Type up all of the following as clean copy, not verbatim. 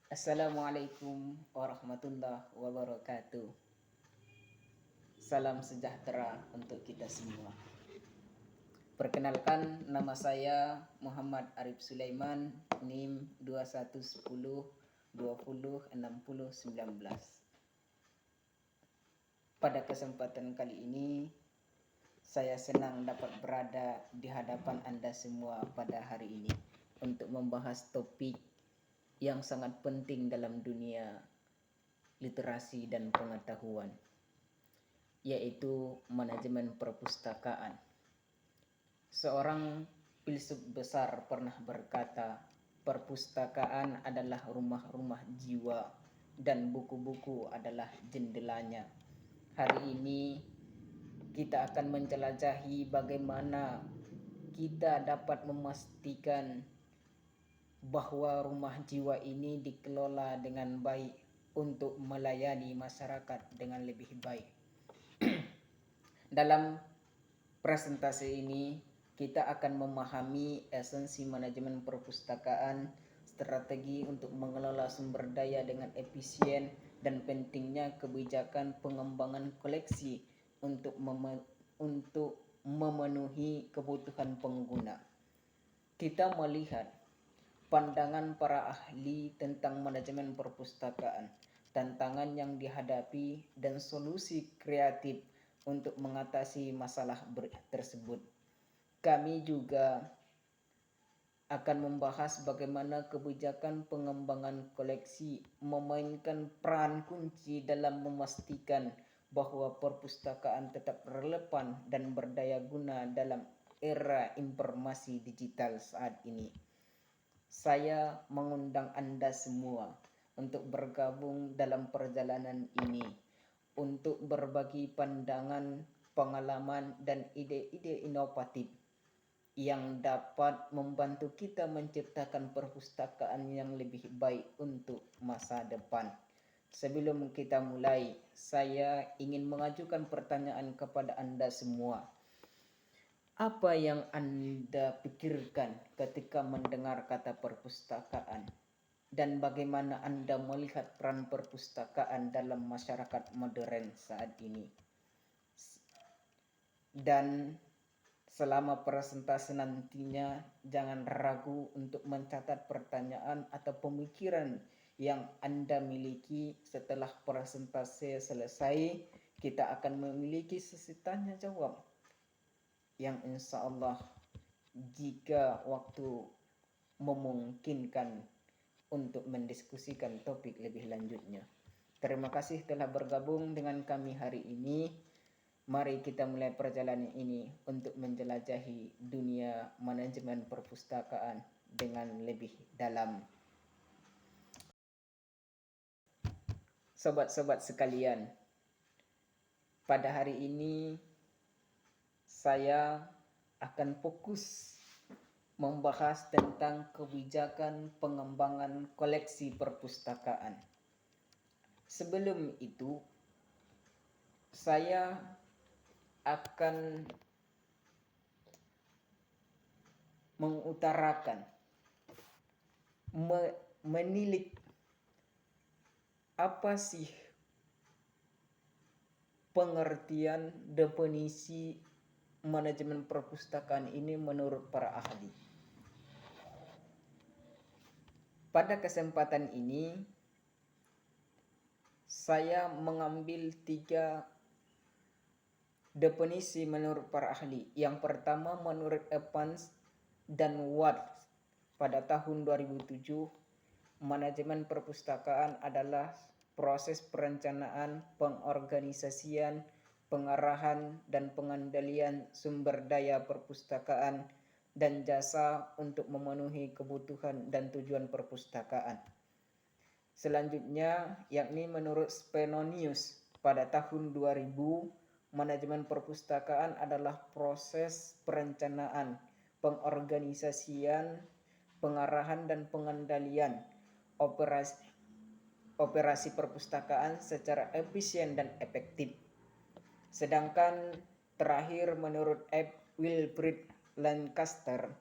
Assalamualaikum warahmatullahi wabarakatuh. Salam sejahtera untuk kita semua. Perkenalkan, nama saya Muhammad Arif Sulaiman, NIM 2110 20 60 19. Pada kesempatan kali ini, saya senang dapat berada di hadapan Anda semua pada hari ini untuk membahas topik yang sangat penting dalam dunia literasi dan pengetahuan, yaitu manajemen perpustakaan. Seorang filsuf besar pernah berkata, perpustakaan adalah rumah-rumah jiwa dan buku-buku adalah jendelanya. Hari ini kita akan menjelajahi bagaimana kita dapat memastikan bahwa rumah jiwa ini dikelola dengan baik untuk melayani masyarakat dengan lebih baik. Dalam presentasi ini kita akan memahami esensi manajemen perpustakaan, strategi untuk mengelola sumber daya dengan efisien, dan pentingnya kebijakan pengembangan koleksi untuk memenuhi kebutuhan pengguna. Kita melihat pandangan para ahli tentang manajemen perpustakaan, tantangan yang dihadapi, dan solusi kreatif untuk mengatasi masalah tersebut. Kami juga akan membahas bagaimana kebijakan pengembangan koleksi memainkan peran kunci dalam memastikan bahwa perpustakaan tetap relevan dan berdaya guna dalam era informasi digital saat ini. Saya mengundang Anda semua untuk bergabung dalam perjalanan ini, untuk berbagi pandangan, pengalaman, dan ide-ide inovatif yang dapat membantu kita menciptakan perpustakaan yang lebih baik untuk masa depan. Sebelum kita mulai, saya ingin mengajukan pertanyaan kepada Anda semua. Apa yang Anda pikirkan ketika mendengar kata perpustakaan? Dan bagaimana Anda melihat peran perpustakaan dalam masyarakat modern saat ini? Dan selama presentasi nantinya, jangan ragu untuk mencatat pertanyaan atau pemikiran yang Anda miliki. Setelah presentasi selesai, kita akan memiliki sesi tanya jawab yang insya Allah, jika waktu memungkinkan, untuk mendiskusikan topik lebih lanjutnya. Terima kasih telah bergabung dengan kami hari ini. Mari kita mulai perjalanan ini untuk menjelajahi dunia manajemen perpustakaan dengan lebih dalam. Sobat-sobat sekalian, pada hari ini saya akan fokus membahas tentang kebijakan pengembangan koleksi perpustakaan. Sebelum itu, saya akan mengutarakan, menilik apa sih pengertian definisi manajemen perpustakaan ini menurut para ahli. Pada kesempatan ini, saya mengambil 3 definisi menurut para ahli. Yang pertama menurut Evans dan Watts pada tahun 2007, manajemen perpustakaan adalah proses perencanaan, pengorganisasian, pengarahan, dan pengendalian sumber daya perpustakaan dan jasa untuk memenuhi kebutuhan dan tujuan perpustakaan. Selanjutnya, yakni menurut Spenonius pada tahun 2000, manajemen perpustakaan adalah proses perencanaan, pengorganisasian, pengarahan, dan pengendalian operasi perpustakaan secara efisien dan efektif. Sedangkan terakhir menurut F. Wilfrid Lancaster,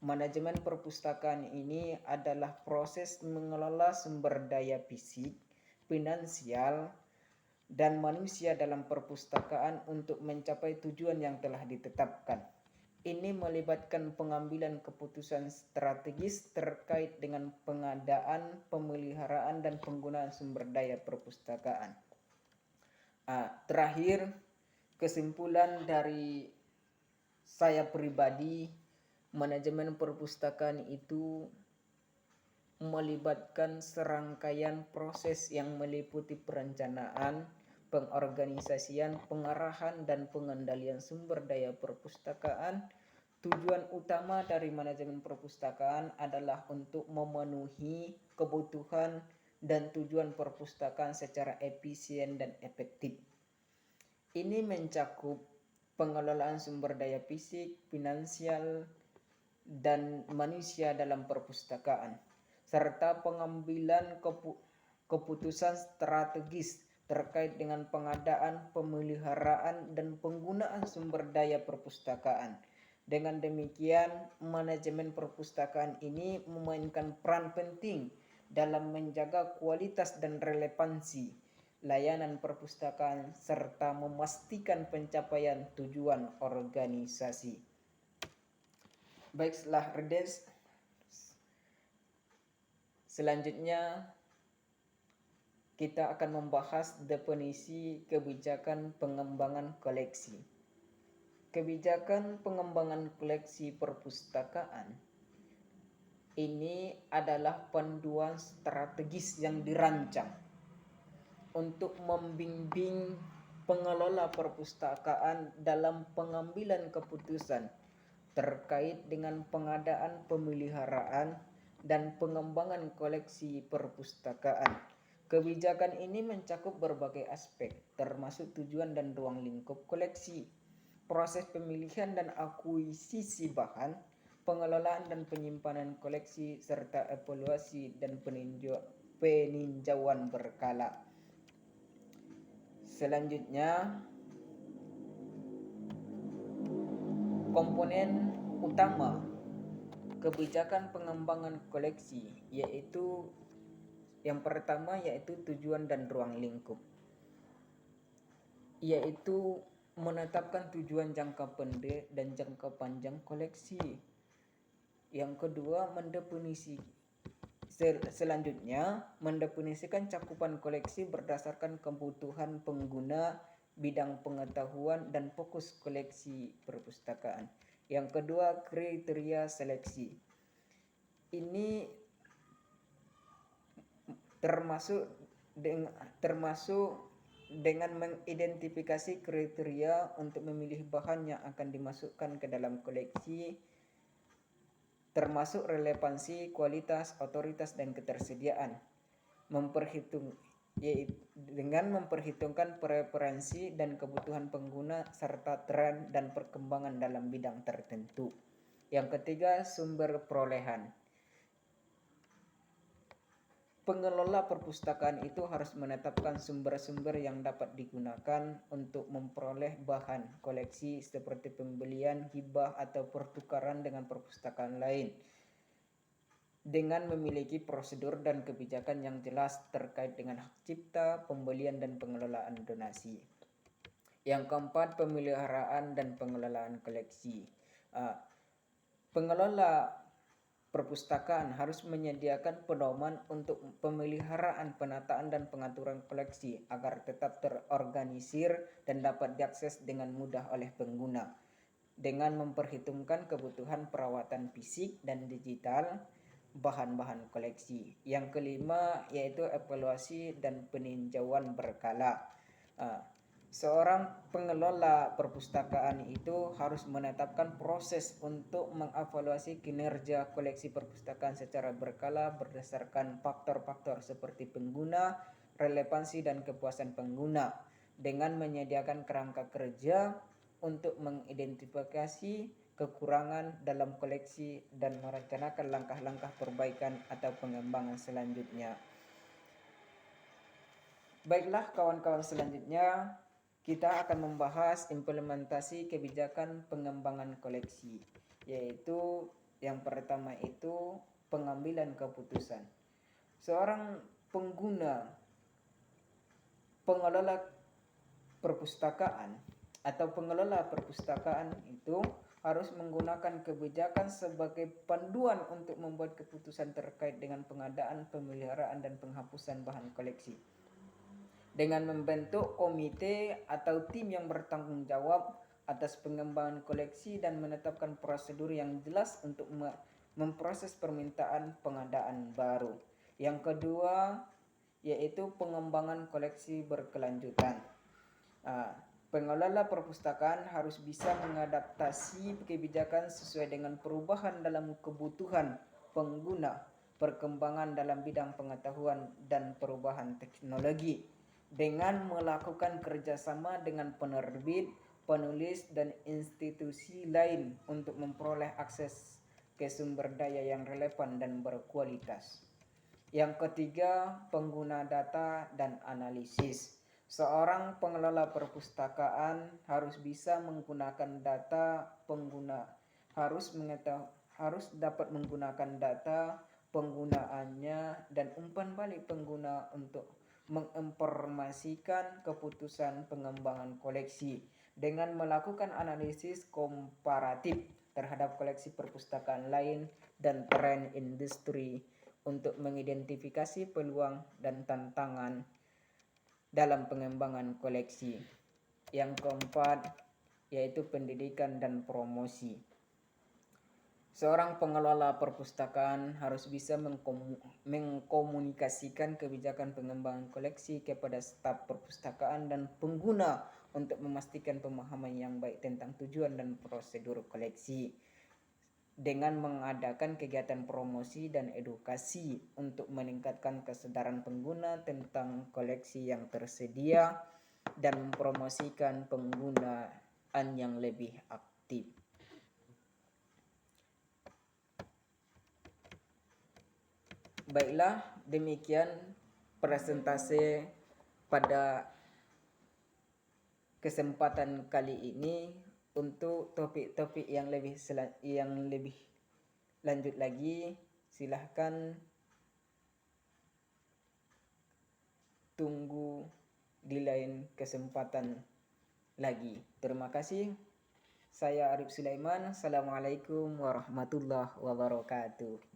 Manajemen perpustakaan ini adalah proses mengelola sumber daya fisik, finansial, dan manusia dalam perpustakaan untuk mencapai tujuan yang telah ditetapkan. Ini melibatkan pengambilan keputusan strategis terkait dengan pengadaan, pemeliharaan, dan penggunaan sumber daya perpustakaan. Terakhir, kesimpulan dari saya pribadi, manajemen perpustakaan itu melibatkan serangkaian proses yang meliputi perencanaan, pengorganisasian, pengarahan, dan pengendalian sumber daya perpustakaan. Tujuan utama dari manajemen perpustakaan adalah untuk memenuhi kebutuhan dan tujuan perpustakaan secara efisien dan efektif. Ini mencakup pengelolaan sumber daya fisik, finansial, dan manusia dalam perpustakaan, serta pengambilan keputusan strategis terkait dengan pengadaan, pemeliharaan, dan penggunaan sumber daya perpustakaan. Dengan demikian, manajemen perpustakaan ini memainkan peran penting dalam menjaga kualitas dan relevansi layanan perpustakaan serta memastikan pencapaian tujuan organisasi. Baik, setelah redes, selanjutnya kita akan membahas definisi kebijakan pengembangan koleksi. Kebijakan pengembangan koleksi perpustakaan ini adalah panduan strategis yang dirancang untuk membimbing pengelola perpustakaan dalam pengambilan keputusan terkait dengan pengadaan, pemeliharaan, dan pengembangan koleksi perpustakaan. Kebijakan ini mencakup berbagai aspek, termasuk tujuan dan ruang lingkup koleksi, proses pemilihan dan akuisisi bahan, pengelolaan dan penyimpanan koleksi, serta evaluasi dan peninjauan berkala. Selanjutnya, komponen utama kebijakan pengembangan koleksi yaitu yang pertama yaitu tujuan dan ruang lingkup, yaitu menetapkan tujuan jangka pendek dan jangka panjang koleksi. Yang kedua, mendefinisikan cakupan koleksi berdasarkan kebutuhan pengguna, bidang pengetahuan, dan fokus koleksi perpustakaan. Yang kedua, kriteria seleksi. Ini termasuk dengan mengidentifikasi kriteria untuk memilih bahan yang akan dimasukkan ke dalam koleksi, termasuk relevansi, kualitas, otoritas, dan ketersediaan. Dengan memperhitungkan preferensi dan kebutuhan pengguna serta tren dan perkembangan dalam bidang tertentu. Yang ketiga, sumber perolehan. Pengelola perpustakaan itu harus menetapkan sumber-sumber yang dapat digunakan untuk memperoleh bahan koleksi seperti pembelian, hibah, atau pertukaran dengan perpustakaan lain, dengan memiliki prosedur dan kebijakan yang jelas terkait dengan hak cipta, pembelian, dan pengelolaan donasi. Yang keempat, pemeliharaan dan pengelolaan koleksi. Pengelola perpustakaan harus menyediakan pedoman untuk pemeliharaan, penataan, dan pengaturan koleksi agar tetap terorganisir dan dapat diakses dengan mudah oleh pengguna, dengan memperhitungkan kebutuhan perawatan fisik dan digital bahan-bahan koleksi. Yang kelima yaitu evaluasi dan peninjauan berkala. Seorang pengelola perpustakaan itu harus menetapkan proses untuk mengevaluasi kinerja koleksi perpustakaan secara berkala berdasarkan faktor-faktor seperti pengguna, relevansi, dan kepuasan pengguna, dengan menyediakan kerangka kerja untuk mengidentifikasi kekurangan dalam koleksi dan merencanakan langkah-langkah perbaikan atau pengembangan selanjutnya. Baiklah kawan-kawan, selanjutnya kita akan membahas implementasi kebijakan pengembangan koleksi, yaitu Yang pertama itu pengambilan keputusan. Seorang pengelola perpustakaan atau pengelola perpustakaan itu harus menggunakan kebijakan sebagai panduan untuk membuat keputusan terkait dengan pengadaan, pemeliharaan, dan penghapusan bahan koleksi. Dengan membentuk komite atau tim yang bertanggung jawab atas pengembangan koleksi dan menetapkan prosedur yang jelas untuk memproses permintaan pengadaan baru. Yang kedua yaitu pengembangan koleksi berkelanjutan. Pengelola perpustakaan harus bisa mengadaptasi kebijakan sesuai dengan perubahan dalam kebutuhan pengguna, perkembangan dalam bidang pengetahuan, dan perubahan teknologi dengan melakukan kerjasama dengan penerbit, penulis, dan institusi lain untuk memperoleh akses ke sumber daya yang relevan dan berkualitas. Yang ketiga, pengguna data dan analisis. Seorang pengelola perpustakaan harus bisa menggunakan data pengguna, harus dapat menggunakan data penggunaannya dan umpan balik pengguna untuk menginformasikan keputusan pengembangan koleksi dengan melakukan analisis komparatif terhadap koleksi perpustakaan lain dan tren industri untuk mengidentifikasi peluang dan tantangan dalam pengembangan koleksi. Yang keempat yaitu pendidikan dan promosi. Seorang pengelola perpustakaan harus bisa mengkomunikasikan kebijakan pengembangan koleksi kepada staf perpustakaan dan pengguna untuk memastikan pemahaman yang baik tentang tujuan dan prosedur koleksi, dengan mengadakan kegiatan promosi dan edukasi untuk meningkatkan kesadaran pengguna tentang koleksi yang tersedia dan mempromosikan penggunaan yang lebih aktif. Baiklah, demikian presentasi pada kesempatan kali ini. Untuk topik-topik yang lebih lanjut lagi, silahkan tunggu di lain kesempatan lagi. Terima kasih. Saya Arif Sulaiman. Assalamualaikum warahmatullahi wabarakatuh.